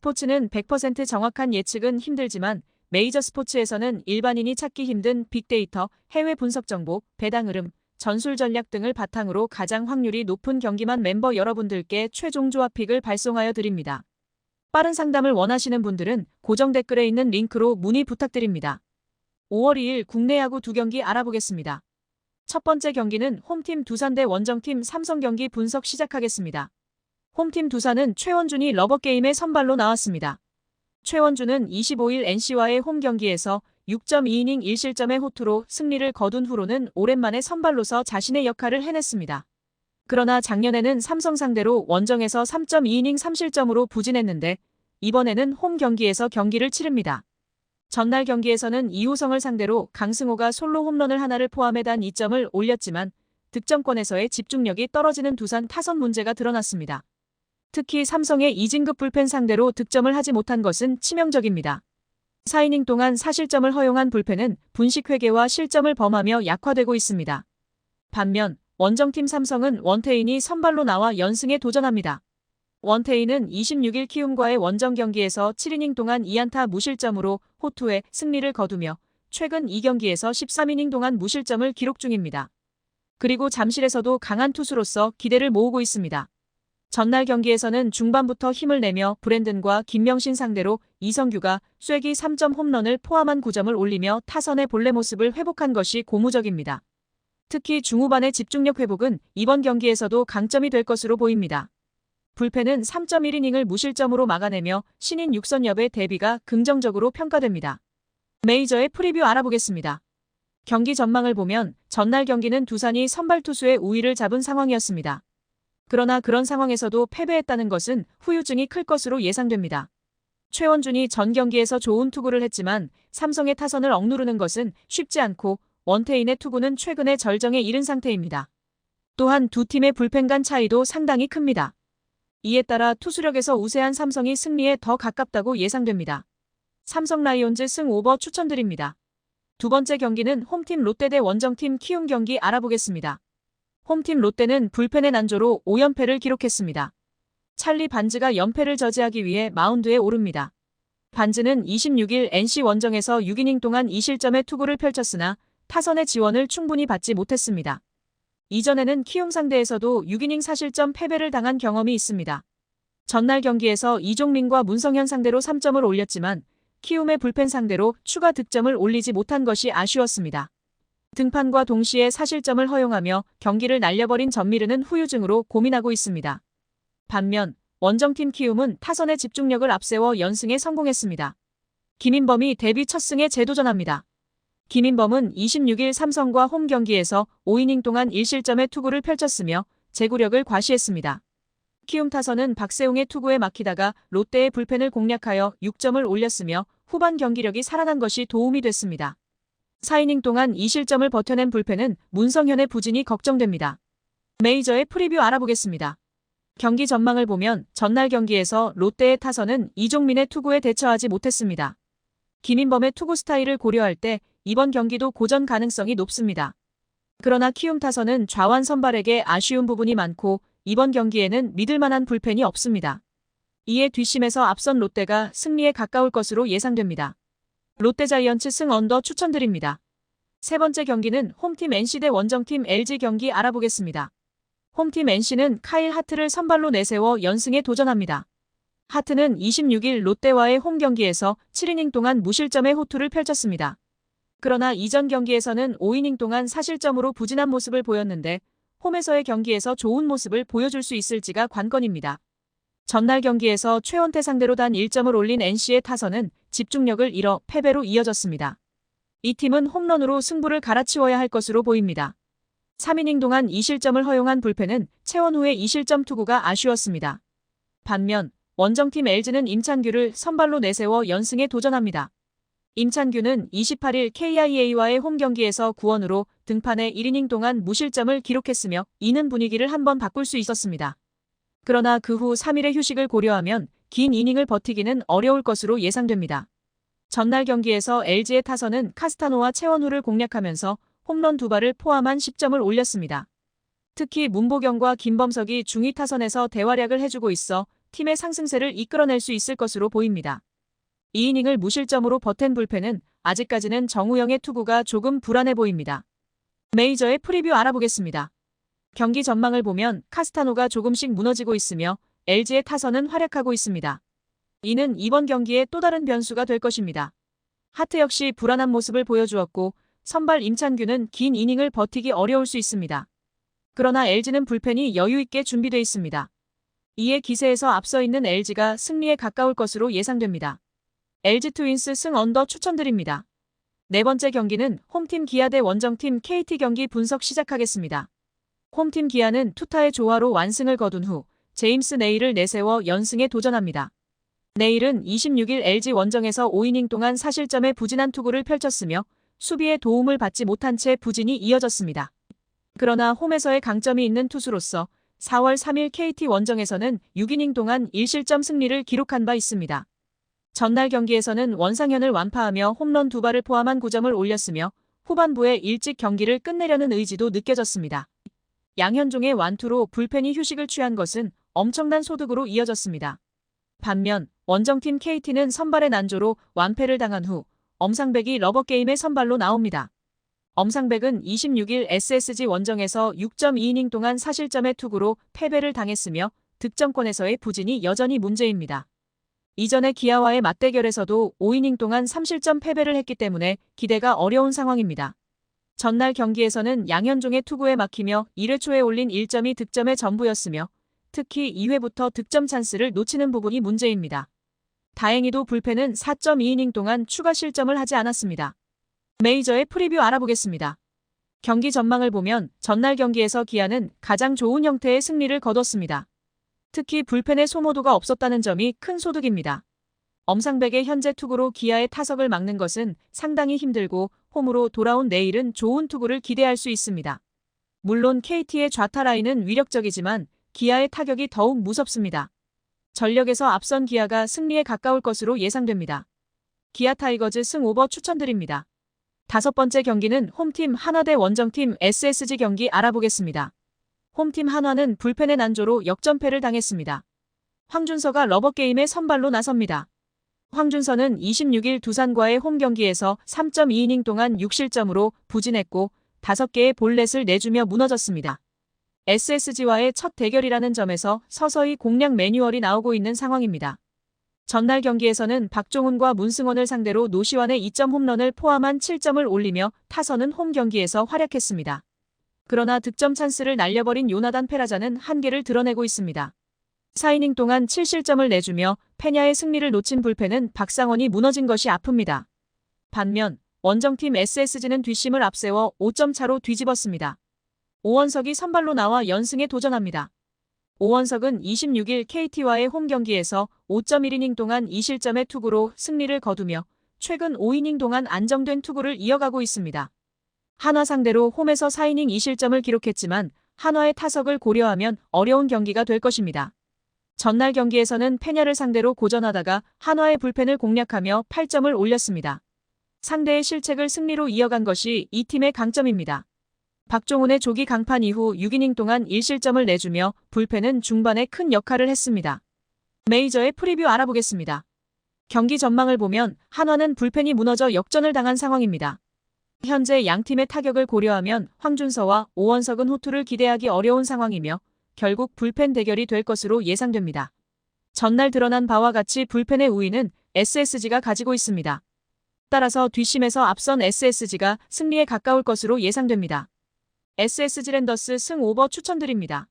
스포츠는 100% 정확한 예측은 힘들지만 메이저 스포츠에서는 일반인이 찾기 힘든 빅데이터, 해외 분석 정보, 배당 흐름, 전술 전략 등을 바탕으로 가장 확률이 높은 경기만 멤버 여러분들께 최종 조합픽을 발송하여 드립니다. 빠른 상담을 원하시는 분들은 고정 댓글에 있는 링크로 문의 부탁드립니다. 5월 2일 국내 야구 2경기 알아보겠습니다. 첫 번째 경기는 홈팀 두산 대 원정팀 삼성 경기 분석 시작하겠습니다. 홈팀 두산은 최원준이 러버게임에 선발로 나왔습니다. 최원준은 25일 NC와의 홈 경기에서 6.2이닝 1실점의 호투로 승리를 거둔 후로는 오랜만에 선발로서 자신의 역할을 해냈습니다. 그러나 작년에는 삼성 상대로 원정에서 3.2이닝 3실점으로 부진했는데 이번에는 홈 경기에서 경기를 치릅니다. 전날 경기에서는 이호성을 상대로 강승호가 솔로 홈런을 하나를 포함해 단 2점을 올렸지만 득점권에서의 집중력이 떨어지는 두산 타선 문제가 드러났습니다. 특히 삼성의 이진급 불펜 상대로 득점을 하지 못한 것은 치명적입니다. 4이닝 동안 4실점을 허용한 불펜은 분식 회계와 실점을 범하며 약화되고 있습니다. 반면 원정팀 삼성은 원태인이 선발로 나와 연승에 도전합니다. 원태인은 26일 키움과의 원정 경기에서 7이닝 동안 2안타 무실점으로 호투에 승리를 거두며 최근 2경기에서 13이닝 동안 무실점을 기록 중입니다. 그리고 잠실에서도 강한 투수로서 기대를 모으고 있습니다. 전날 경기에서는 중반부터 힘을 내며 브랜든과 김명신 상대로 이성규가 쐐기 3점 홈런을 포함한 9점을 올리며 타선의 본래 모습을 회복한 것이 고무적입니다. 특히 중후반의 집중력 회복은 이번 경기에서도 강점이 될 것으로 보입니다. 불펜은 3.1이닝을 무실점으로 막아내며 신인 6선엽의 대비가 긍정적으로 평가됩니다. 메이저의 프리뷰 알아보겠습니다. 경기 전망을 보면 전날 경기는 두산이 선발 투수의 우위를 잡은 상황이었습니다. 그러나 그런 상황에서도 패배했다는 것은 후유증이 클 것으로 예상됩니다. 최원준이 전 경기에서 좋은 투구를 했지만 삼성의 타선을 억누르는 것은 쉽지 않고 원태인의 투구는 최근에 절정에 이른 상태입니다. 또한 두 팀의 불펜 간 차이도 상당히 큽니다. 이에 따라 투수력에서 우세한 삼성이 승리에 더 가깝다고 예상됩니다. 삼성 라이온즈 승 오버 추천드립니다. 두 번째 경기는 홈팀 롯데 대 원정팀 키움 경기 알아보겠습니다. 홈팀 롯데는 불펜의 난조로 5연패를 기록했습니다. 찰리 반즈가 연패를 저지하기 위해 마운드에 오릅니다. 반즈는 26일 NC 원정에서 6이닝 동안 2실점의 투구를 펼쳤으나 타선의 지원을 충분히 받지 못했습니다. 이전에는 키움 상대에서도 6이닝 4실점 패배를 당한 경험이 있습니다. 전날 경기에서 이종민과 문성현 상대로 3점을 올렸지만 키움의 불펜 상대로 추가 득점을 올리지 못한 것이 아쉬웠습니다. 등판과 동시에 4실점을 허용하며 경기를 날려버린 전미르는 후유증으로 고민하고 있습니다. 반면 원정팀 키움은 타선의 집중력을 앞세워 연승에 성공했습니다. 김인범이 데뷔 첫 승에 재도전합니다. 김인범은 26일 삼성과 홈 경기에서 5이닝 동안 1실점의 투구를 펼쳤으며 제구력을 과시했습니다. 키움 타선은 박세웅의 투구에 막히다가 롯데의 불펜을 공략하여 6점을 올렸으며 후반 경기력이 살아난 것이 도움이 됐습니다. 4이닝 동안 2실점을 버텨낸 불펜은 문성현의 부진이 걱정됩니다. 메이저의 프리뷰 알아보겠습니다. 경기 전망을 보면 전날 경기에서 롯데의 타선은 이종민의 투구에 대처하지 못했습니다. 김인범의 투구 스타일을 고려할 때 이번 경기도 고전 가능성이 높습니다. 그러나 키움 타선은 좌완 선발에게 아쉬운 부분이 많고 이번 경기에는 믿을만한 불펜이 없습니다. 이에 뒷심에서 앞선 롯데가 승리에 가까울 것으로 예상됩니다. 롯데자이언츠 승 언더 추천드립니다. 세 번째 경기는 홈팀 NC 대 원정팀 LG 경기 알아보겠습니다. 홈팀 NC는 카일 하트를 선발로 내세워 연승에 도전합니다. 하트는 26일 롯데와의 홈 경기에서 7이닝 동안 무실점의 호투를 펼쳤습니다. 그러나 이전 경기에서는 5이닝 동안 4실점으로 부진한 모습을 보였는데 홈에서의 경기에서 좋은 모습을 보여줄 수 있을지가 관건입니다. 전날 경기에서 최원태 상대로 단 1점을 올린 NC의 타선은 집중력을 잃어 패배로 이어졌습니다. 이 팀은 홈런으로 승부를 갈아치워야 할 것으로 보입니다. 3이닝 동안 2실점을 허용한 불펜은 최원후의 2실점 투구가 아쉬웠습니다. 반면 원정팀 LG는 임찬규를 선발로 내세워 연승에 도전합니다. 임찬규는 28일 KIA와의 홈 경기에서 구원으로 등판해 1이닝 동안 무실점을 기록했으며 이는 분위기를 한번 바꿀 수 있었습니다. 그러나 그 후 3일의 휴식을 고려하면 긴 이닝을 버티기는 어려울 것으로 예상됩니다. 전날 경기에서 LG의 타선은 카스타노와 최원우를 공략하면서 홈런 2발을 포함한 10점을 올렸습니다. 특히 문보경과 김범석이 중위 타선에서 대활약을 해주고 있어 팀의 상승세를 이끌어낼 수 있을 것으로 보입니다. 2이닝을 무실점으로 버텐 불펜은 아직까지는 정우영의 투구가 조금 불안해 보입니다. 메이저의 프리뷰 알아보겠습니다. 경기 전망을 보면 카스타노가 조금씩 무너지고 있으며 LG의 타선은 활약하고 있습니다. 이는 이번 경기의 또 다른 변수가 될 것입니다. 하트 역시 불안한 모습을 보여주었고 선발 임찬규는 긴 이닝을 버티기 어려울 수 있습니다. 그러나 LG는 불펜이 여유있게 준비되어 있습니다. 이에 기세에서 앞서 있는 LG가 승리에 가까울 것으로 예상됩니다. LG 트윈스 승 언더 추천드립니다. 네 번째 경기는 홈팀 기아 대 원정팀 KT 경기 분석 시작하겠습니다. 홈팀 기아는 투타의 조화로 완승을 거둔 후 제임스 네일을 내세워 연승에 도전합니다. 네일은 26일 LG 원정에서 5이닝 동안 4실점의 부진한 투구를 펼쳤으며 수비에 도움을 받지 못한 채 부진이 이어졌습니다. 그러나 홈에서의 강점이 있는 투수로서 4월 3일 KT 원정에서는 6이닝 동안 1실점 승리를 기록한 바 있습니다. 전날 경기에서는 원상현을 완파하며 홈런 2발을 포함한 9점을 올렸으며 후반부에 일찍 경기를 끝내려는 의지도 느껴졌습니다. 양현종의 완투로 불펜이 휴식을 취한 것은 엄청난 소득으로 이어졌습니다. 반면 원정팀 KT는 선발의 난조로 완패를 당한 후 엄상백이 러버게임에 선발로 나옵니다. 엄상백은 26일 SSG 원정에서 6.2이닝 동안 4실점의 투구로 패배를 당했으며 득점권에서의 부진이 여전히 문제입니다. 이전에 기아와의 맞대결에서도 5이닝 동안 3실점 패배를 했기 때문에 기대가 어려운 상황입니다. 전날 경기에서는 양현종의 투구에 막히며 1회 초에 올린 1점이 득점의 전부였으며 특히 2회부터 득점 찬스를 놓치는 부분이 문제입니다. 다행히도 불펜은 4.2이닝 동안 추가 실점을 하지 않았습니다. 메이저의 프리뷰 알아보겠습니다. 경기 전망을 보면 전날 경기에서 기아는 가장 좋은 형태의 승리를 거뒀습니다. 특히 불펜의 소모도가 없었다는 점이 큰 소득입니다. 엄상백의 현재 투구로 기아의 타석을 막는 것은 상당히 힘들고 홈으로 돌아온 내일은 좋은 투구를 기대할 수 있습니다. 물론 KT의 좌타 라인은 위력적이지만 기아의 타격이 더욱 무섭습니다. 전력에서 앞선 기아가 승리에 가까울 것으로 예상됩니다. 기아 타이거즈 승 오버 추천드립니다. 다섯 번째 경기는 홈팀 한화 대 원정팀 SSG 경기 알아보겠습니다. 홈팀 한화는 불펜의 난조로 역전패를 당했습니다. 황준서가 러버게임에 선발로 나섭니다. 황준서는 26일 두산과의 홈경기에서 3.2이닝 동안 6실점으로 부진했고 5개의 볼넷을 내주며 무너졌습니다. SSG와의 첫 대결이라는 점에서 서서히 공략 매뉴얼이 나오고 있는 상황입니다. 전날 경기에서는 박종훈과 문승원을 상대로 노시환의 2점 홈런을 포함한 7점을 올리며 타선은 홈 경기에서 활약했습니다. 그러나 득점 찬스를 날려버린 요나단 페라자는 한계를 드러내고 있습니다. 4이닝 동안 7실점을 내주며 페냐의 승리를 놓친 불펜은 박상원이 무너진 것이 아픕니다. 반면 원정팀 SSG는 뒷심을 앞세워 5점 차로 뒤집었습니다. 오원석이 선발로 나와 연승에 도전합니다. 오원석은 26일 KT와의 홈 경기에서 5.1이닝 동안 2실점의 투구로 승리를 거두며 최근 5이닝 동안 안정된 투구를 이어가고 있습니다. 한화 상대로 홈에서 4이닝 2실점을 기록했지만 한화의 타석을 고려하면 어려운 경기가 될 것입니다. 전날 경기에서는 페냐를 상대로 고전하다가 한화의 불펜을 공략하며 8점을 올렸습니다. 상대의 실책을 승리로 이어간 것이 이 팀의 강점입니다. 박종훈의 조기 강판 이후 6이닝 동안 1실점을 내주며 불펜은 중반에 큰 역할을 했습니다. 메이저의 프리뷰 알아보겠습니다. 경기 전망을 보면 한화는 불펜이 무너져 역전을 당한 상황입니다. 현재 양팀의 타격을 고려하면 황준서와 오원석은 호투를 기대하기 어려운 상황이며 결국 불펜 대결이 될 것으로 예상됩니다. 전날 드러난 바와 같이 불펜의 우위는 SSG가 가지고 있습니다. 따라서 뒷심에서 앞선 SSG가 승리에 가까울 것으로 예상됩니다. SSG 랜더스 승 오버 추천드립니다.